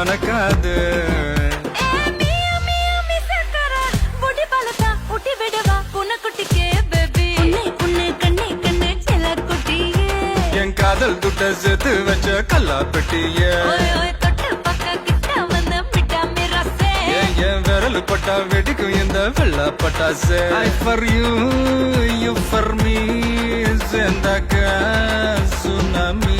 மணக்காது. என் காதல் துட்ட சேர்த்து வச்ச கல்லா பெட்டிய என் விரல் பட்டா வெடிக்கும் இந்த வெள்ளா பட்டாசு. I for you, you for me, சேர்ந்தாக்க சுனாமி.